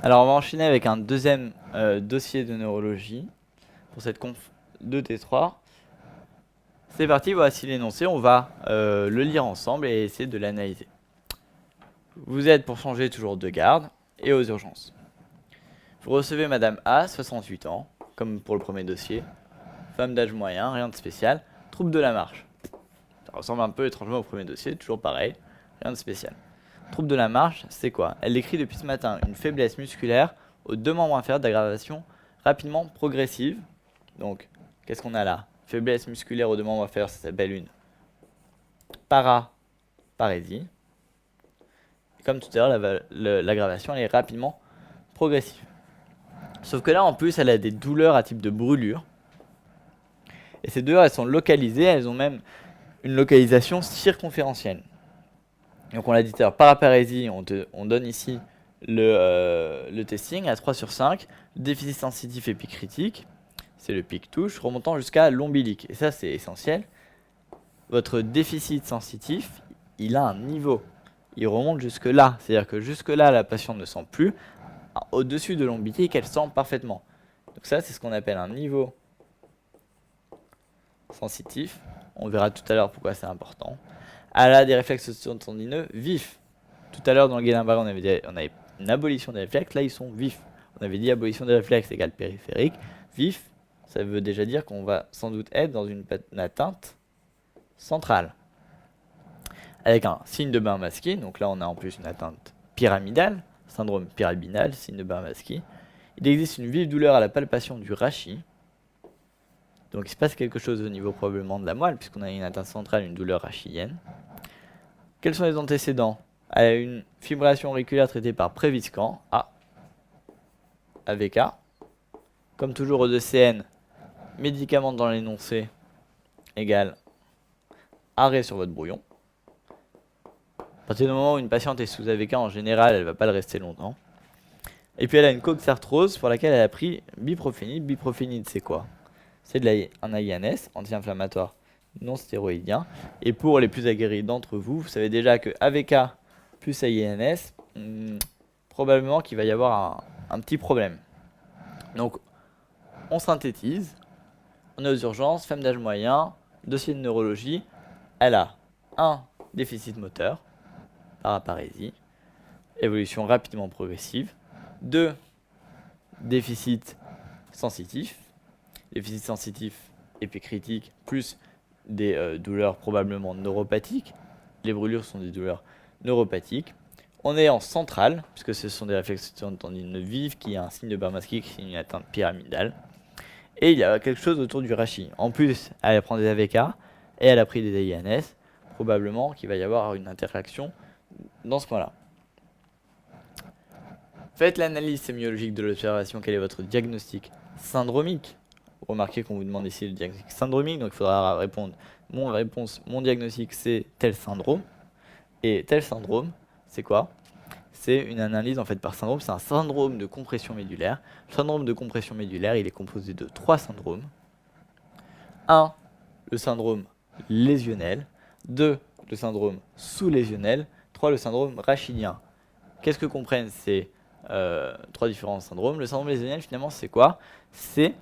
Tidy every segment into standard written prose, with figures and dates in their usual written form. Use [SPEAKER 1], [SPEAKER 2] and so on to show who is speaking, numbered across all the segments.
[SPEAKER 1] Alors on va enchaîner avec un deuxième dossier de neurologie pour cette conf 2T3. C'est parti, voici l'énoncé, on va le lire ensemble et essayer de l'analyser. Vous êtes pour changer toujours de garde et aux urgences. Vous recevez Madame A, 68 ans, comme pour le premier dossier, femme d'âge moyen, rien de spécial, trouble de la marche. Ça ressemble un peu étrangement au premier dossier, toujours pareil, rien de spécial. Trouble de la marche, c'est quoi? Elle décrit depuis ce matin une faiblesse musculaire aux deux membres inférieurs d'aggravation rapidement progressive. Donc, qu'est-ce qu'on a là? Faiblesse musculaire aux deux membres inférieurs, ça s'appelle une paraparésie. Et comme tout à l'heure, l'aggravation elle est rapidement progressive. Sauf que là, en plus, elle a des douleurs à type de brûlure. Et ces douleurs, elles sont localisées, elles ont même une localisation circonférentielle. Donc on l'a dit tout à l'heure, paraparésie, on donne ici le testing à 3 sur 5. Déficit sensitif et pic critique, c'est le pic touche, remontant jusqu'à l'ombilique. Et ça, c'est essentiel. Votre déficit sensitif, il a un niveau. Il remonte jusque là. C'est-à-dire que jusque là, la patiente ne sent plus. Au-dessus de l'ombilique, elle sent parfaitement. Donc ça, c'est ce qu'on appelle un niveau sensitif. On verra tout à l'heure pourquoi c'est important. Elle a des réflexes tendineux vifs. Tout à l'heure, dans le Guénin-Barré, on avait une abolition des réflexes. Là, ils sont vifs. On avait dit abolition des réflexes égale périphérique. Vif, ça veut déjà dire qu'on va sans doute être dans une atteinte centrale. Avec un signe de bain masqué. Donc là, on a en plus une atteinte pyramidale. Syndrome pyramidal, signe de bain masqué. Il existe une vive douleur à la palpation du rachis. Donc il se passe quelque chose au niveau probablement de la moelle, puisqu'on a une atteinte centrale, une douleur rachienne. Quels sont les antécédents? Elle a une fibrillation auriculaire traitée par Préviscan, AVK. Comme toujours, E2CN, médicament dans l'énoncé, égale arrêt sur votre brouillon. À partir du moment où une patiente est sous AVK, en général, elle ne va pas le rester longtemps. Et puis elle a une coxarthrose pour laquelle elle a pris biprophénide. Biprophénide, c'est quoi? C'est un AINS, anti-inflammatoire non stéroïdien. Et pour les plus aguerris d'entre vous, vous savez déjà que AVK plus AINS, probablement qu'il va y avoir un petit problème. Donc, on synthétise. On est aux urgences, femme d'âge moyen, dossier de neurologie. Elle a un déficit moteur, paraparésie, évolution rapidement progressive. 2 déficit sensitif, déficit sensitif épicritique, plus des douleurs probablement neuropathiques. Les brûlures sont des douleurs neuropathiques. On est en centrale, puisque ce sont des réflexes tendineux vives, qui a un signe de bain masqué, qui est une atteinte pyramidale. Et il y a quelque chose autour du rachis. En plus, elle prend des AVK, et elle a pris des AINS, probablement qu'il va y avoir une interaction dans ce point-là. Faites l'analyse sémiologique de l'observation. Quel est votre diagnostic syndromique? Remarquez qu'on vous demande ici le diagnostic syndromique, donc il faudra répondre mon diagnostic c'est tel syndrome. Et tel syndrome, c'est quoi? C'est une analyse en fait par syndrome, c'est un syndrome de compression médulaire. Le syndrome de compression médulaire, il est composé de 3 syndromes. 1, le syndrome lésionnel. 2, le syndrome sous-lésionnel. 3, le syndrome rachidien. Qu'est-ce que comprennent ces 3 différents syndromes? Le syndrome lésionnel, finalement, c'est quoi? C'est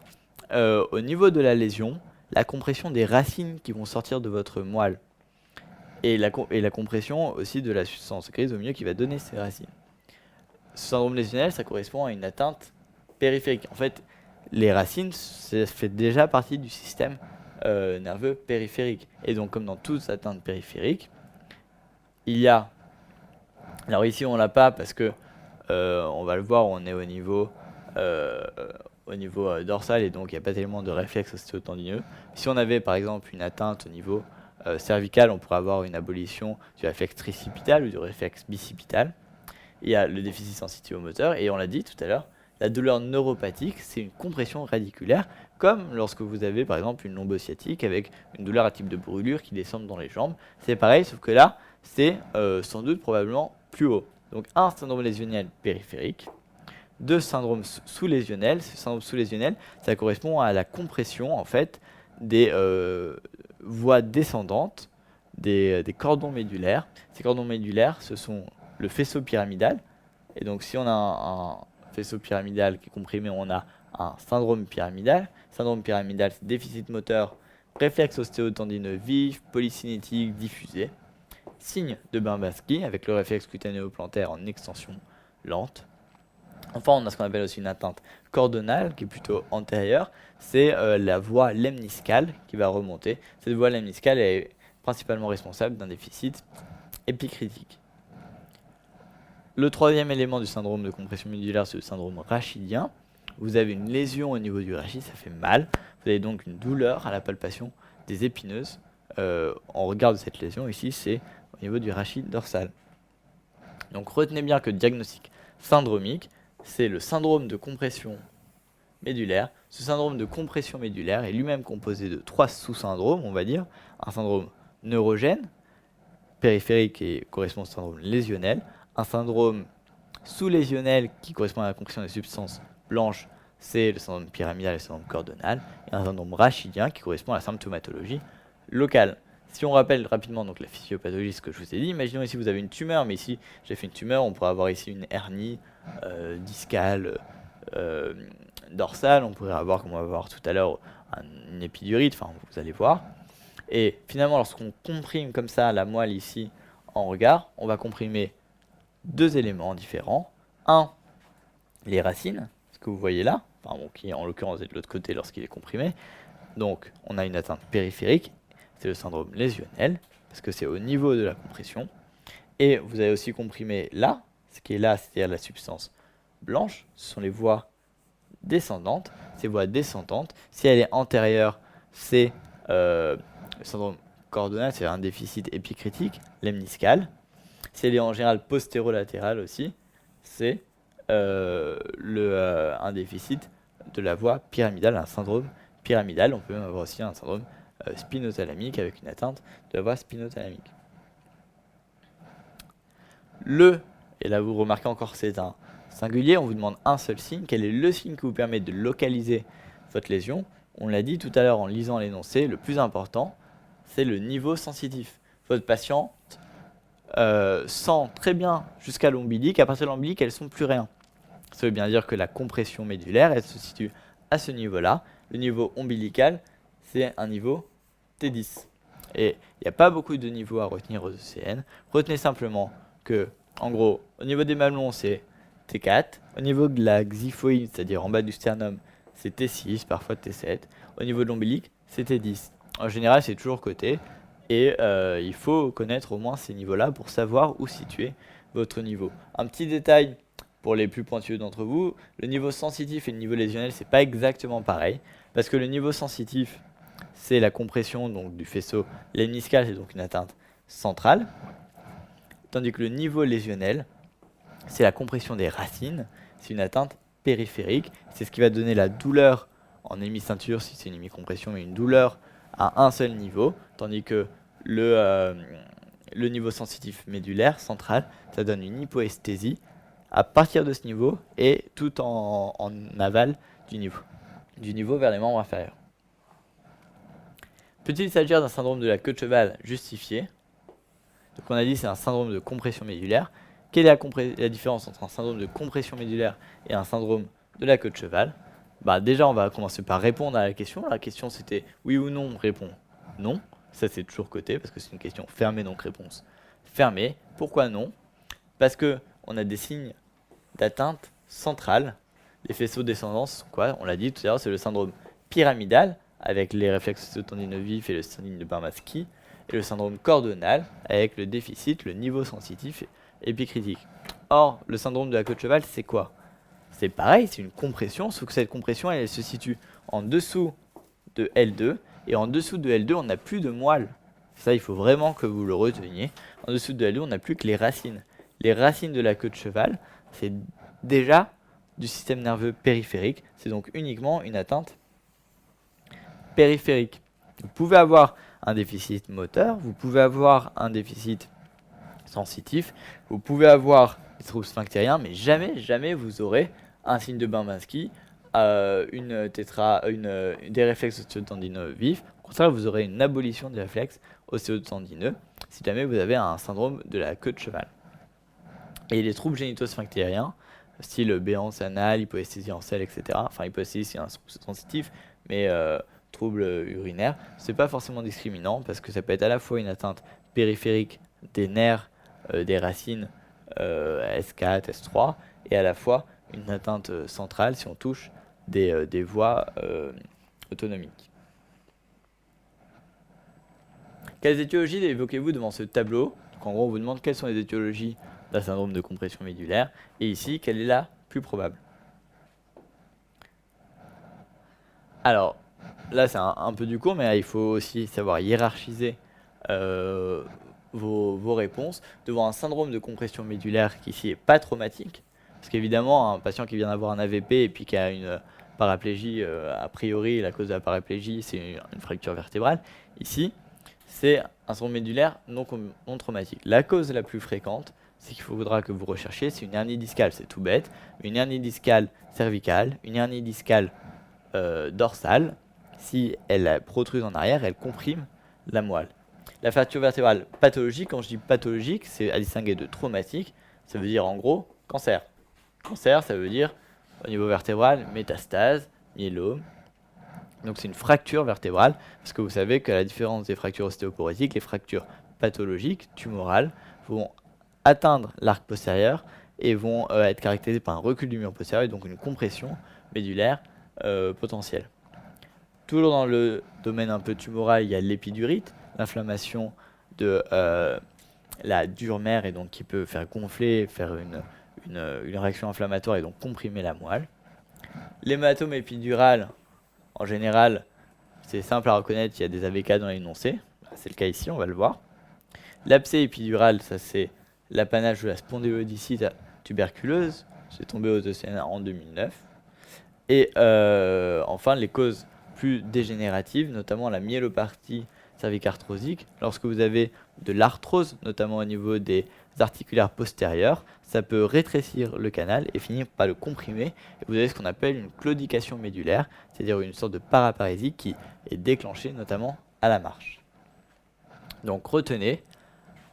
[SPEAKER 1] au niveau de la lésion, la compression des racines qui vont sortir de votre moelle. Et la compression aussi de la substance grise au milieu qui va donner ces racines. Ce syndrome lésionnel, ça correspond à une atteinte périphérique. En fait, les racines, ça fait déjà partie du système nerveux périphérique. Et donc, comme dans toute atteinte périphérique, il y a... Alors ici, on l'a pas parce que, on va le voir, on est au niveau dorsal et donc il n'y a pas tellement de réflexes ostéotendineux. Si on avait par exemple une atteinte au niveau cervical, on pourrait avoir une abolition du réflexe tricipital ou du réflexe bicipital. Il y a le déficit sensitivo-moteur et on l'a dit tout à l'heure, la douleur neuropathique, c'est une compression radiculaire, comme lorsque vous avez par exemple une lombosciatique avec une douleur à type de brûlure qui descend dans les jambes. C'est pareil, sauf que là, c'est sans doute probablement plus haut. Donc un syndrome lésionnel périphérique, 2 syndromes sous-lésionnels. Ce syndrome sous-lésionnel, ça correspond à la compression en fait des voies descendantes des cordons médulaires. Ces cordons médulaires, ce sont le faisceau pyramidal. Et donc si on a un faisceau pyramidal qui est comprimé, on a un syndrome pyramidal. Syndrome pyramidal, c'est déficit moteur, réflexe ostéotendineux vif, polycinétique, diffusé. Signe de Bernbasky avec le réflexe cutanéo-plantaire en extension lente. Enfin, on a ce qu'on appelle aussi une atteinte cordonale qui est plutôt antérieure. C'est la voie lemniscale qui va remonter. Cette voie lemniscale est principalement responsable d'un déficit épicritique. Le troisième élément du syndrome de compression médulaire, c'est le syndrome rachidien. Vous avez une lésion au niveau du rachis, ça fait mal. Vous avez donc une douleur à la palpation des épineuses. En regard de cette lésion, ici, c'est au niveau du rachis dorsal. Donc retenez bien que le diagnostic syndromique, c'est le syndrome de compression médulaire. Ce syndrome de compression médulaire est lui-même composé de 3 sous-syndromes, on va dire. Un syndrome neurogène, périphérique et correspond au syndrome lésionnel. Un syndrome sous-lésionnel qui correspond à la compression des substances blanches, c'est le syndrome pyramidal et le syndrome cordonal. Et un syndrome rachidien qui correspond à la symptomatologie locale. Si on rappelle rapidement donc la physiopathologie, ce que je vous ai dit, imaginons ici vous avez une tumeur, mais ici j'ai fait une tumeur, on pourrait avoir ici une hernie discale, dorsale, on pourrait avoir, comme on va voir tout à l'heure, une épidurite, enfin vous allez voir. Et finalement, lorsqu'on comprime comme ça la moelle ici en regard, on va comprimer deux éléments différents. Un, les racines, ce que vous voyez là, enfin, bon, qui en l'occurrence est de l'autre côté lorsqu'il est comprimé. Donc on a une atteinte périphérique, c'est le syndrome lésionnel, parce que c'est au niveau de la compression. Et vous avez aussi comprimé là, ce qui est là, c'est-à-dire la substance blanche, ce sont les voies descendantes. Ces voies descendantes, si elle est antérieure, c'est le syndrome cordonal, c'est un déficit épicritique, lemniscal. Si elle est en général postérolatéral aussi, c'est un déficit de la voie pyramidale, un syndrome pyramidal. On peut même avoir aussi un syndrome spinothalamique avec une atteinte de la voie spinothalamique. Et là vous remarquez encore c'est un singulier, on vous demande un seul signe. Quel est le signe qui vous permet de localiser votre lésion? On l'a dit tout à l'heure en lisant l'énoncé, le plus important, c'est le niveau sensitif. Votre patient sent très bien jusqu'à l'ombilique, à partir de l'ombilique, elles ne sont plus rien. Ça veut bien dire que la compression médulaire, elle se situe à ce niveau-là. Le niveau ombilical, c'est un niveau T10. Et il n'y a pas beaucoup de niveaux à retenir aux ECN. Retenez simplement que, en gros, au niveau des mamelons, c'est T4. Au niveau de la xiphoïde, c'est-à-dire en bas du sternum, c'est T6, parfois T7. Au niveau de l'ombilique, c'est T10. En général, c'est toujours coté. Et il faut connaître au moins ces niveaux-là pour savoir où situer votre niveau. Un petit détail pour les plus pointueux d'entre vous, le niveau sensitif et le niveau lésionnel, c'est pas exactement pareil. Parce que le niveau sensitif, c'est la compression donc, du faisceau lemniscal, c'est donc une atteinte centrale. Tandis que le niveau lésionnel, c'est la compression des racines, c'est une atteinte périphérique. C'est ce qui va donner la douleur en hémiceinture, si c'est une hémicompression, mais une douleur à un seul niveau. Tandis que le niveau sensitif médulaire central, ça donne une hypoesthésie à partir de ce niveau et tout en aval du niveau vers les membres inférieurs. Peut-il s'agir d'un syndrome de la queue de cheval justifié? Donc on a dit c'est un syndrome de compression médulaire. Quelle est la différence entre un syndrome de compression médulaire et un syndrome de la queue de cheval? Déjà on va commencer par répondre à la question. La question c'était oui ou non, on répond non. Ça c'est toujours coté parce que c'est une question fermée, donc réponse fermée. Pourquoi non? Parce que on a des signes d'atteinte centrale. Les faisceaux descendants sont quoi? On l'a dit tout à l'heure, c'est le syndrome pyramidal avec les réflexes ostéotendineux vifs et le syndrome de Bernbasky, et le syndrome cordonal avec le déficit, le niveau sensitif épicritique. Or, le syndrome de la queue de cheval, c'est quoi? C'est pareil, c'est une compression, sauf que cette compression, elle se situe en dessous de L2, et en dessous de L2, on n'a plus de moelle. Ça, il faut vraiment que vous le reteniez. En dessous de L2, on n'a plus que les racines. Les racines de la queue de cheval, c'est déjà du système nerveux périphérique. C'est donc uniquement une atteinte périphérique. Vous pouvez avoir un déficit moteur, vous pouvez avoir un déficit sensitif, vous pouvez avoir des troubles sphinctériens, mais jamais vous aurez un signe de Bernbasky, des réflexes ostéotendineux vifs. Au contraire, vous aurez une abolition des réflexes ostéotendineux si jamais vous avez un syndrome de la queue de cheval. Et les troubles génito-sphinctériens, style béance anale, hypoesthésie en selle, etc. Enfin, hypoesthésie, c'est un sensitif, mais troubles urinaires, c'est pas forcément discriminant parce que ça peut être à la fois une atteinte périphérique des nerfs, des racines S4, S3, et à la fois une atteinte centrale si on touche des voies autonomiques. Quelles étiologies évoquez-vous devant ce tableau? Donc en gros, on vous demande quelles sont les étiologies d'un syndrome de compression médulaire, et ici, quelle est la plus probable? Alors, là, c'est un peu du cours, mais il faut aussi savoir hiérarchiser vos réponses devant un syndrome de compression médulaire qui ici est pas traumatique, parce qu'évidemment, un patient qui vient d'avoir un AVP et puis qui a une paraplégie, a priori, la cause de la paraplégie, c'est une fracture vertébrale. Ici, c'est un syndrome médulaire non traumatique. La cause la plus fréquente, c'est qu'il faudra que vous recherchiez, c'est une hernie discale, c'est tout bête, une hernie discale cervicale, une hernie discale dorsale. Si elle protrude en arrière, elle comprime la moelle. La fracture vertébrale pathologique, quand je dis pathologique, c'est à distinguer de traumatique, ça veut dire en gros cancer. Cancer, ça veut dire au niveau vertébral, métastase, myélome. Donc c'est une fracture vertébrale, parce que vous savez qu'à la différence des fractures ostéoporotiques, les fractures pathologiques, tumorales, vont atteindre l'arc postérieur et vont être caractérisées par un recul du mur postérieur et donc une compression médulaire potentielle. Toujours dans le domaine un peu tumoral, il y a l'épidurite, l'inflammation de la dure mère et donc qui peut faire gonfler, faire une réaction inflammatoire et donc comprimer la moelle. L'hématome épidural, en général, c'est simple à reconnaître, il y a des AVK dans l'énoncé. C'est le cas ici, on va le voir. L'abcès épidural, ça c'est l'apanage de la spondylodicite tuberculeuse. C'est tombé aux ECN en 2009. Et enfin, les causes plus dégénératives, notamment la myélopathie cervicarthrosique. Lorsque vous avez de l'arthrose, notamment au niveau des articulaires postérieurs, ça peut rétrécir le canal et finir par le comprimer. Et vous avez ce qu'on appelle une claudication médulaire, c'est-à-dire une sorte de paraparésie qui est déclenchée notamment à la marche. Donc retenez,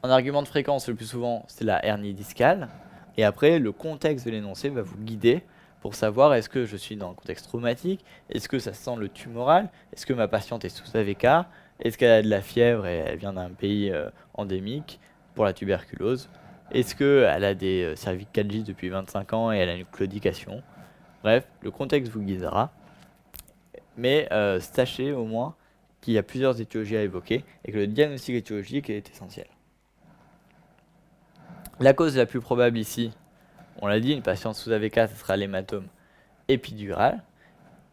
[SPEAKER 1] en argument de fréquence, le plus souvent, c'est la hernie discale. Et après, le contexte de l'énoncé va vous guider pour savoir est-ce que je suis dans un contexte traumatique, est-ce que ça sent le tumoral, est-ce que ma patiente est sous AVK, est-ce qu'elle a de la fièvre et elle vient d'un pays endémique pour la tuberculose, est-ce qu'elle a des cervicalgies depuis 25 ans et elle a une claudication. Bref, le contexte vous guidera, mais sachez au moins qu'il y a plusieurs étiologies à évoquer et que le diagnostic étiologique est essentiel. La cause la plus probable ici, on l'a dit, une patiente sous AVK, ce sera l'hématome épidural.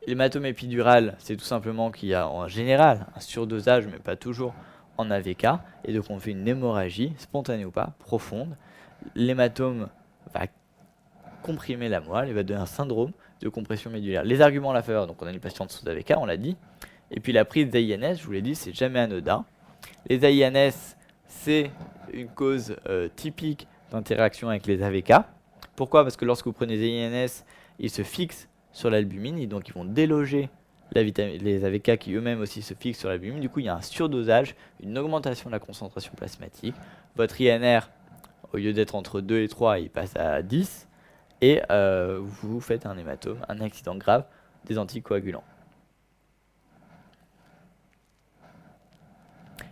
[SPEAKER 1] L'hématome épidural, c'est tout simplement qu'il y a en général un surdosage, mais pas toujours, en AVK, et donc on fait une hémorragie, spontanée ou pas, profonde. L'hématome va comprimer la moelle et va donner un syndrome de compression médulaire. Les arguments à la faveur, donc on a une patiente sous AVK, on l'a dit, et puis la prise d'AINS, je vous l'ai dit, c'est jamais anodin. Les AINS, c'est une cause typique d'interaction avec les AVK. Pourquoi? Parce que lorsque vous prenez des INS, ils se fixent sur l'albumine et donc ils vont déloger les AVK qui eux-mêmes aussi se fixent sur l'albumine. Du coup, il y a un surdosage, une augmentation de la concentration plasmatique. Votre INR, au lieu d'être entre 2 et 3, il passe à 10 et vous faites un hématome, un accident grave des anticoagulants.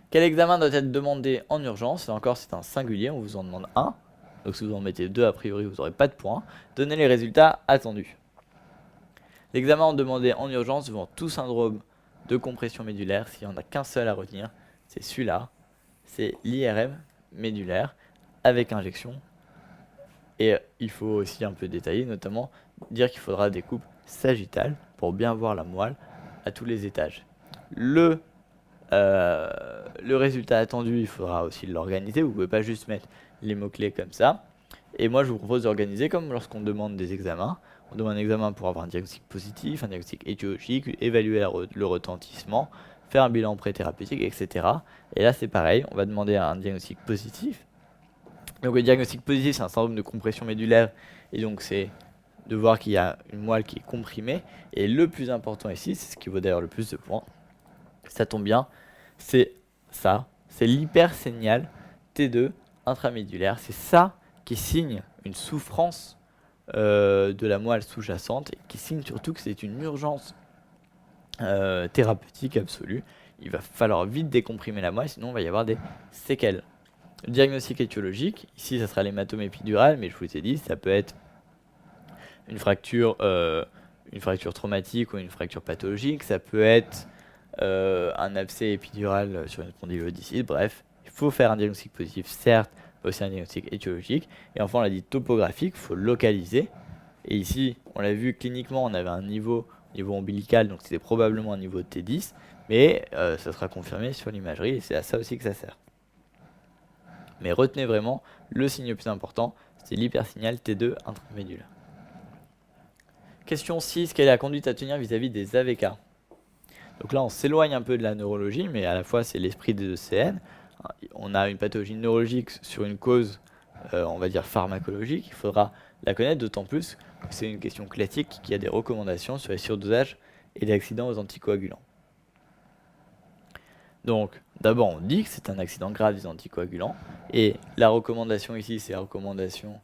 [SPEAKER 1] Quel examen doit être demandé en urgence? Là encore, c'est un singulier, on vous en demande un. Donc si vous en mettez 2, a priori, vous n'aurez pas de points. Donnez les résultats attendus. L'examen demandé en urgence devant tout syndrome de compression médulaire, s'il n'y en a qu'un seul à retenir, c'est celui-là. C'est l'IRM médulaire avec injection. Et il faut aussi un peu détailler, notamment dire qu'il faudra des coupes sagittales pour bien voir la moelle à tous les étages. Le résultat attendu, il faudra aussi l'organiser. Vous ne pouvez pas juste mettre les mots-clés comme ça. Et moi, je vous propose d'organiser comme lorsqu'on demande des examens. On demande un examen pour avoir un diagnostic positif, un diagnostic étiologique, évaluer le retentissement, faire un bilan pré-thérapeutique, etc. Et là, c'est pareil, on va demander un diagnostic positif. Donc le diagnostic positif, c'est un syndrome de compression médulaire. Et donc, c'est de voir qu'il y a une moelle qui est comprimée. Et le plus important ici, c'est ce qui vaut d'ailleurs le plus de points, ça tombe bien, c'est ça, c'est l'hypersignal T2 intramédulaire. C'est ça qui signe une souffrance de la moelle sous-jacente et qui signe surtout que c'est une urgence thérapeutique absolue. Il va falloir vite décomprimer la moelle, sinon il va y avoir des séquelles. Le diagnostic étiologique, ici ça sera l'hématome épidural, mais je vous ai dit, ça peut être une fracture traumatique ou une fracture pathologique, ça peut être un abcès épidural sur une condylodicite, bref, il faut faire un diagnostic positif, certes, mais aussi un diagnostic étiologique. Et enfin, on l'a dit topographique, il faut localiser. Et ici, on l'a vu cliniquement, on avait un niveau ombilical, donc c'était probablement un niveau de T10, mais ça sera confirmé sur l'imagerie, et c'est à ça aussi que ça sert. Mais retenez vraiment, le signe le plus important, c'est l'hypersignal T2 intramédulaire. Question 6, quelle est la conduite à tenir vis-à-vis des AVK? Donc là, on s'éloigne un peu de la neurologie, mais à la fois, c'est l'esprit des ECN. On a une pathologie neurologique sur une cause, on va dire, pharmacologique. Il faudra la connaître, d'autant plus que c'est une question classique qui a des recommandations sur les surdosages et les accidents aux anticoagulants. Donc, d'abord, on dit que c'est un accident grave des anticoagulants. Et la recommandation ici, c'est la recommandation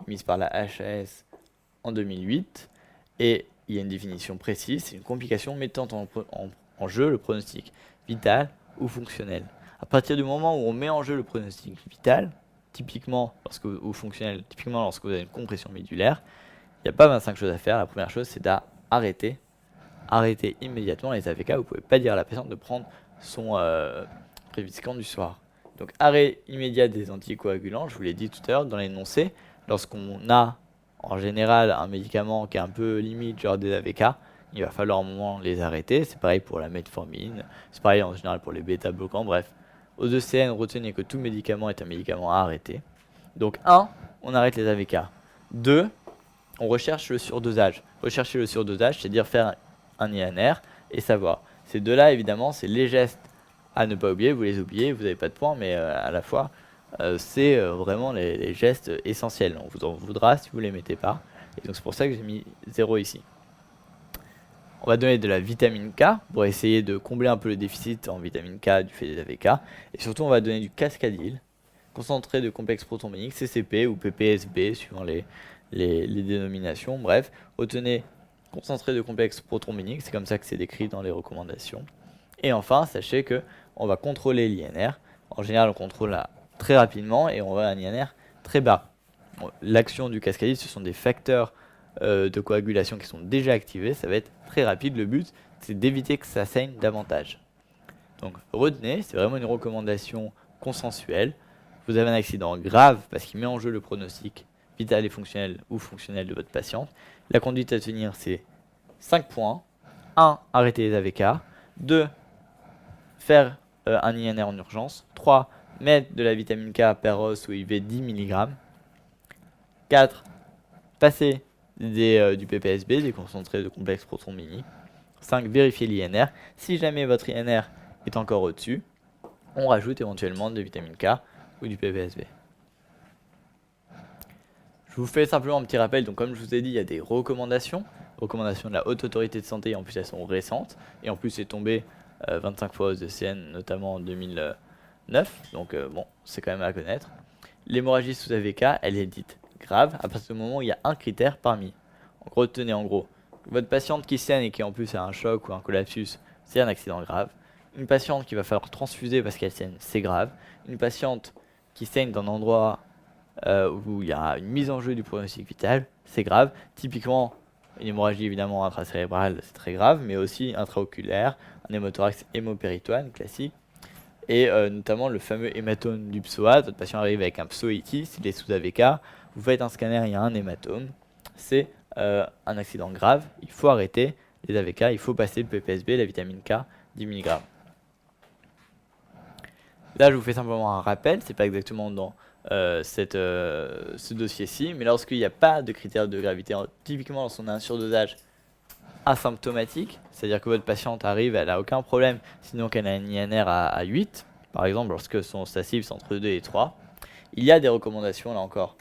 [SPEAKER 1] mise par la HAS en 2008. Et il y a une définition précise, c'est une complication mettant en jeu le pronostic vital ou fonctionnel. À partir du moment où on met en jeu le pronostic vital, typiquement ou fonctionnel, typiquement lorsque vous avez une compression médulaire, il n'y a pas 25 choses à faire. La première chose, c'est d'arrêter immédiatement les AVK. Vous ne pouvez pas dire à la patiente de prendre son Préviscan du soir. Donc arrêt immédiat des anticoagulants, je vous l'ai dit tout à l'heure dans l'énoncé, lorsqu'on a en général un médicament qui est un peu limite, genre des AVK, il va falloir un moment les arrêter. C'est pareil pour la metformine, c'est pareil en général pour les bêta-bloquants, bref. Aux ECN, retenez que tout médicament est un médicament à arrêter. Donc 1, on arrête les AVK. 2, on recherche le surdosage. Rechercher le surdosage, c'est-à-dire faire un INR et savoir. Ces deux-là, évidemment, c'est les gestes à ne pas oublier. Vous les oubliez, vous n'avez pas de points, mais à la fois, c'est vraiment les gestes essentiels. On vous en voudra si vous ne les mettez pas. Et donc c'est pour ça que j'ai mis 0 ici. On va donner de la vitamine K pour essayer de combler un peu le déficit en vitamine K du fait des AVK. Et surtout, on va donner du cascadyle, concentré de complexe prothrombinique, CCP ou PPSB, suivant les dénominations. Bref, retenez concentré de complexe prothrombinique, c'est comme ça que c'est décrit dans les recommandations. Et enfin, sachez que on va contrôler l'INR. En général, on contrôle très rapidement et on va à un INR très bas. Bon, l'action du cascadyle, ce sont des facteurs de coagulation qui sont déjà activés. Ça va être très rapide. Le but, c'est d'éviter que ça saigne davantage. Donc, retenez, c'est vraiment une recommandation consensuelle. Vous avez un accident grave parce qu'il met en jeu le pronostic vital et fonctionnel ou fonctionnel de votre patiente. La conduite à tenir, c'est 5 points. 1. Arrêter les AVK. 2. Faire un INR en urgence. 3. Mettre de la vitamine K per os ou IV 10 mg. 4. Passer du PPSB, des concentrés de complexe prothrombinique. 5. Vérifier l'INR. Si jamais votre INR est encore au-dessus, on rajoute éventuellement de vitamine K ou du PPSB. Je vous fais simplement un petit rappel. Donc comme je vous ai dit, il y a des recommandations de la Haute Autorité de Santé, et en plus elles sont récentes, et en plus c'est tombé 25 fois aux ECN, notamment en 2009, donc bon, c'est quand même à connaître. L'hémorragie sous AVK, elle est dite grave à partir du moment où il y a un critère parmi. Donc retenez en gros, votre patiente qui saigne et qui en plus a un choc ou un collapsus, c'est un accident grave. Une patiente qui va falloir transfuser parce qu'elle saigne, c'est grave. Une patiente qui saigne d'un endroit où il y a une mise en jeu du pronostic vital, c'est grave. Typiquement, une hémorragie évidemment intracérébrale, c'est très grave, mais aussi intraoculaire, un hémothorax hémopéritoine classique, et notamment le fameux hématome du psoas. Votre patient arrive avec un psoïtis, s'il est sous AVK, vous faites un scanner, il y a un hématome, c'est un accident grave, il faut arrêter les AVK, il faut passer le PPSB, la vitamine K, 10 mg. Là, je vous fais simplement un rappel, c'est pas exactement dans ce dossier-ci, mais lorsqu'il n'y a pas de critères de gravité, typiquement lorsqu'on a un surdosage asymptomatique, c'est-à-dire que votre patiente arrive, elle n'a aucun problème, sinon qu'elle a un INR à 8, par exemple, lorsque son STACIF c'est entre 2 et 3, il y a des recommandations, là encore,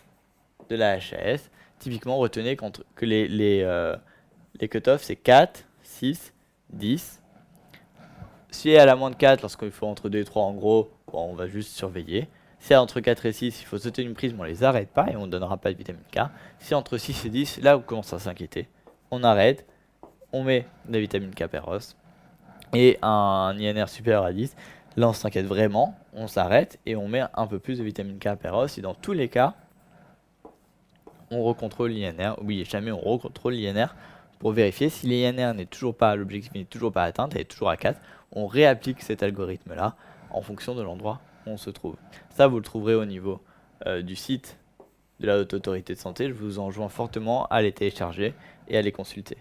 [SPEAKER 1] de la HAS. Typiquement, retenez que les cut-offs, c'est 4, 6, 10. Si elle a moins de 4, lorsqu'il faut entre 2 et 3, en gros, bon, on va juste surveiller. Si entre 4 et 6, il faut sauter une prise, mais on les arrête pas et on ne donnera pas de vitamine K. Si entre 6 et 10, là, on commence à s'inquiéter. On arrête, on met de la vitamine K per os et un INR supérieur à 10. Là, on s'inquiète vraiment, on s'arrête et on met un peu plus de vitamine K per os. Et dans tous les cas, on recontrôle l'INR. N'oubliez jamais, on recontrôle l'INR pour vérifier si l'INR n'est toujours pas, l'objectif n'est toujours pas atteint, elle est toujours à 4. On réapplique cet algorithme-là en fonction de l'endroit où on se trouve. Ça, vous le trouverez au niveau du site de la Haute Autorité de Santé. Je vous enjoins fortement à les télécharger et à les consulter.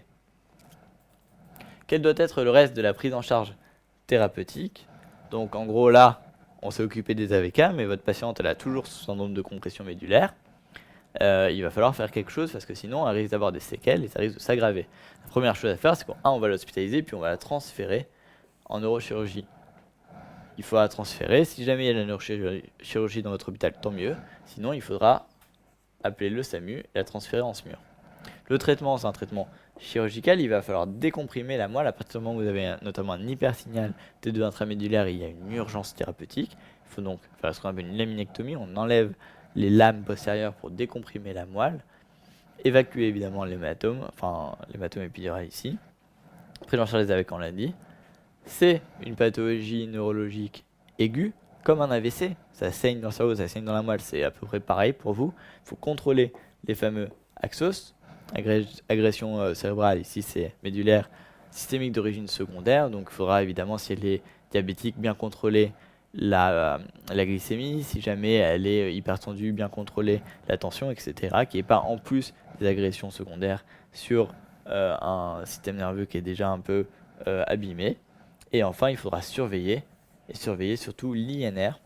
[SPEAKER 1] Quel doit être le reste de la prise en charge thérapeutique? Donc en gros là, on s'est occupé des AVK, mais votre patiente elle a toujours ce syndrome de compression médulaire. Il va falloir faire quelque chose parce que sinon elle risque d'avoir des séquelles et ça risque de s'aggraver. La première chose à faire, c'est qu'on va l'hospitaliser puis on va la transférer en neurochirurgie. Il faut la transférer. Si jamais il y a de la neurochirurgie dans votre hôpital, tant mieux. Sinon, il faudra appeler le SAMU et la transférer en SMUR. Le traitement, c'est un traitement chirurgical. Il va falloir décomprimer la moelle à partir du moment où vous avez notamment un hypersignal T2 intramédulaire et il y a une urgence thérapeutique. Il faut donc faire ce qu'on appelle une laminectomie. On enlève les lames postérieures pour décomprimer la moelle. Évacuer évidemment l'hématome, enfin l'hématome épidural ici. Prise en charge des AVC, on l'a dit. C'est une pathologie neurologique aiguë, comme un AVC. Ça saigne dans le cerveau, ça saigne dans la moelle, c'est à peu près pareil pour vous. Il faut contrôler les fameux axos, agression cérébrale, ici c'est médulaire, systémique d'origine secondaire. Donc il faudra évidemment, si elle est diabétique, bien contrôler la glycémie, si jamais elle est hypertendue, bien contrôler la tension, etc. Qu'il n'y ait pas en plus des agressions secondaires sur un système nerveux qui est déjà un peu abîmé. Et enfin, il faudra surveiller, et surveiller surtout l'INR.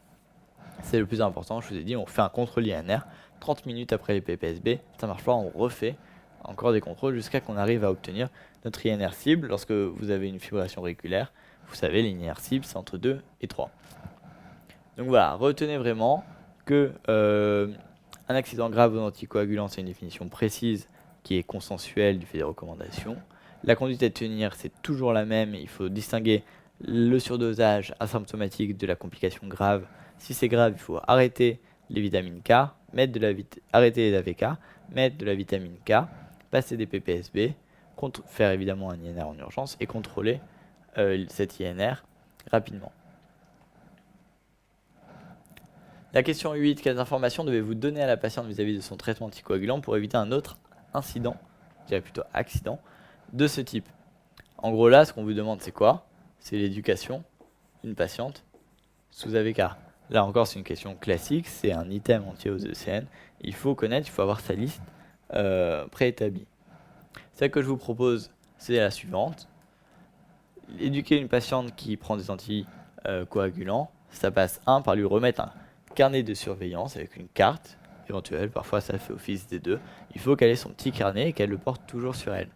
[SPEAKER 1] C'est le plus important, je vous ai dit, on fait un contrôle INR 30 minutes après les PPSB. Ça marche pas, on refait encore des contrôles jusqu'à qu'on arrive à obtenir notre INR cible. Lorsque vous avez une fibrillation auriculaire, vous savez, l'INR cible, c'est entre 2 et 3. Donc voilà, retenez vraiment que un accident grave ou anticoagulant, c'est une définition précise qui est consensuelle du fait des recommandations. La conduite à tenir, c'est toujours la même. Il faut distinguer le surdosage asymptomatique de la complication grave. Si c'est grave, il faut arrêter les vitamines K, arrêter les AVK, mettre de la vitamine K, passer des PPSB, faire évidemment un INR en urgence et contrôler cet INR rapidement. La question 8, quelles informations devez-vous donner à la patiente vis-à-vis de son traitement anticoagulant pour éviter un autre incident, je dirais plutôt accident, de ce type? En gros là, ce qu'on vous demande c'est quoi? C'est l'éducation d'une patiente sous AVK. Là encore, c'est une question classique, c'est un item entier aux ECN. Il faut connaître, il faut avoir sa liste préétablie. Celle que je vous propose, c'est la suivante. Éduquer une patiente qui prend des anticoagulants, ça passe par lui remettre un carnet de surveillance avec une carte éventuelle, parfois ça fait office des deux. Il faut qu'elle ait son petit carnet et qu'elle le porte toujours sur elle.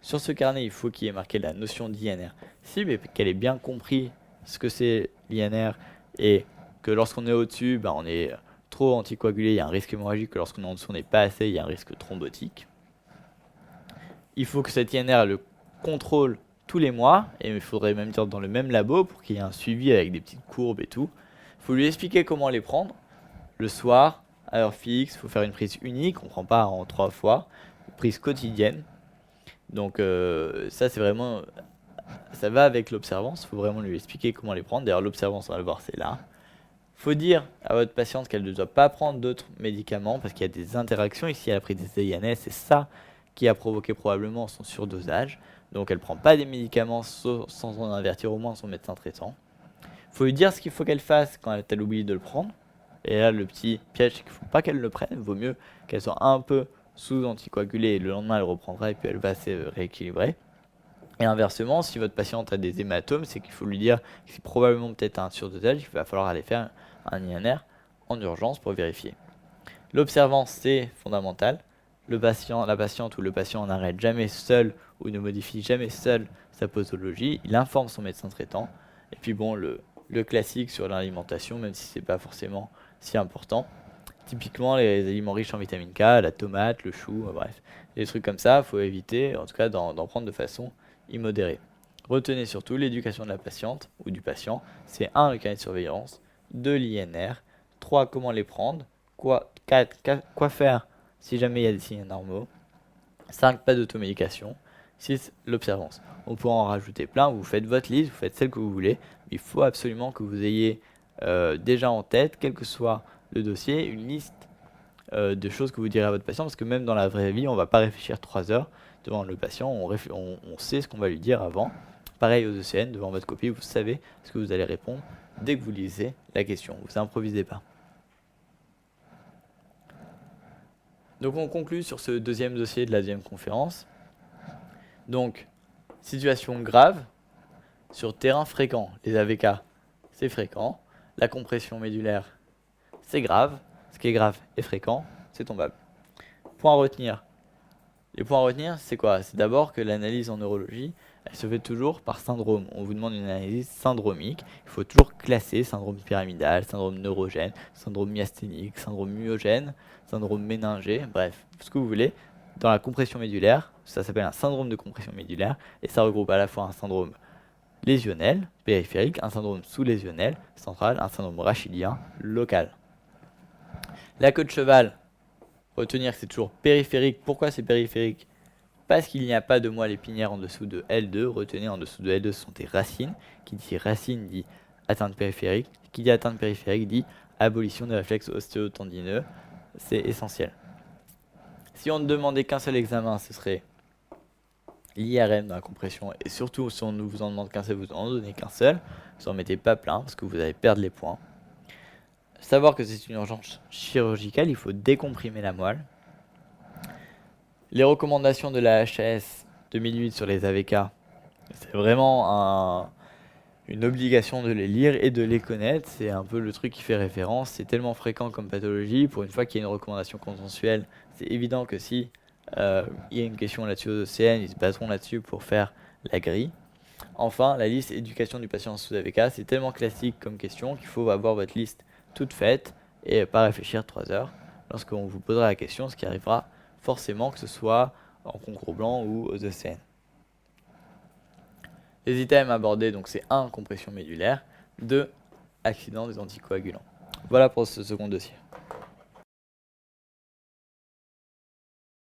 [SPEAKER 1] Sur ce carnet, il faut qu'il y ait marqué la notion d'INR cible et qu'elle ait bien compris ce que c'est l'INR et que lorsqu'on est au-dessus, on est trop anticoagulé, il y a un risque hémorragique, que lorsqu'on est en dessous, on n'est pas assez, il y a un risque thrombotique. Il faut que cet INR le contrôle tous les mois, et il faudrait même dire dans le même labo pour qu'il y ait un suivi avec des petites courbes et tout. Il faut lui expliquer comment les prendre. Le soir, à heure fixe, il faut faire une prise unique, on ne prend pas en 3 fois, une prise quotidienne. Donc ça c'est vraiment, ça va avec l'observance, il faut vraiment lui expliquer comment les prendre. D'ailleurs l'observance, on va le voir, c'est là. Il faut dire à votre patiente qu'elle ne doit pas prendre d'autres médicaments parce qu'il y a des interactions. Ici, elle a pris des INS, c'est ça qui a provoqué probablement son surdosage. Donc elle ne prend pas des médicaments sans en avertir au moins son médecin traitant. Il faut lui dire ce qu'il faut qu'elle fasse quand elle oublie de le prendre. Et là, le petit piège, c'est qu'il ne faut pas qu'elle le prenne. Il vaut mieux qu'elle soit un peu sous-anticoagulée et le lendemain, elle reprendra et puis elle va se rééquilibrer. Et inversement, si votre patiente a des hématomes, c'est qu'il faut lui dire que c'est probablement peut-être un surdosage. Il va falloir aller faire un INR en urgence pour vérifier. L'observance, c'est fondamental. La patiente ou le patient n'arrête jamais seul ou ne modifie jamais seul sa posologie. Il informe son médecin traitant. Et puis bon, le classique sur l'alimentation, même si c'est pas forcément si important. Typiquement, les aliments riches en vitamine K, la tomate, le chou, bref, des trucs comme ça, il faut éviter, en tout cas d'en prendre de façon immodérée. Retenez surtout l'éducation de la patiente ou du patient. C'est 1, le carnet de surveillance, 2, l'INR, 3. Comment les prendre. 4. Quoi faire si jamais il y a des signes anormaux. 5. Pas d'automédication. 6. L'observance. On pourra en rajouter plein. Vous faites votre liste, vous faites celle que vous voulez. Il faut absolument que vous ayez déjà en tête, quel que soit le dossier, une liste de choses que vous direz à votre patient. Parce que même dans la vraie vie, on ne va pas réfléchir 3 heures devant le patient. On sait ce qu'on va lui dire avant. Pareil aux ECN, devant votre copie, vous savez ce que vous allez répondre dès que vous lisez la question. Vous improvisez pas. Donc on conclut sur ce deuxième dossier de la deuxième conférence. Donc, situation grave sur terrain fréquent. Les AVK, c'est fréquent. La compression médulaire, c'est grave. Ce qui est grave et fréquent, c'est tombable. Point à retenir. Les points à retenir, c'est quoi? C'est d'abord que l'analyse en neurologie, elle se fait toujours par syndrome. On vous demande une analyse syndromique. Il faut toujours classer syndrome pyramidal, syndrome neurogène, syndrome myasthénique, syndrome myogène, syndrome méningé, bref, ce que vous voulez. Dans la compression médulaire, ça s'appelle un syndrome de compression médulaire et ça regroupe à la fois un syndrome lésionnel, périphérique, un syndrome sous-lésionnel, central, un syndrome rachidien, local. La queue de cheval, retenir que c'est toujours périphérique. Pourquoi c'est périphérique? Parce qu'il n'y a pas de moelle épinière en dessous de L2. Retenez, en dessous de L2, ce sont des racines. Qui dit racine dit atteinte périphérique. Qui dit atteinte périphérique dit abolition des réflexes ostéotendineux. C'est essentiel. Si on ne demandait qu'un seul examen, ce serait l'IRM dans la compression. Et surtout, si on ne vous en demande qu'un seul, vous en donnez qu'un seul. Vous n'en mettez pas plein parce que vous allez perdre les points. Savoir que c'est une urgence chirurgicale, il faut décomprimer la moelle. Les recommandations de la HAS 2008 sur les AVK, c'est vraiment une obligation de les lire et de les connaître. C'est un peu le truc qui fait référence. C'est tellement fréquent comme pathologie. Pour une fois qu'il y a une recommandation consensuelle, c'est évident que si il y a une question là-dessus aux OCN, ils se baseront là-dessus pour faire la grille. Enfin, la liste éducation du patient sous AVK, c'est tellement classique comme question qu'il faut avoir votre liste toute faite et pas réfléchir 3 heures lorsqu'on vous posera la question, ce qui arrivera forcément, que ce soit en concours blanc ou aux ECN. Les items abordés, donc c'est 1. Compression médulaire, 2. Accident des anticoagulants. Voilà pour ce second dossier.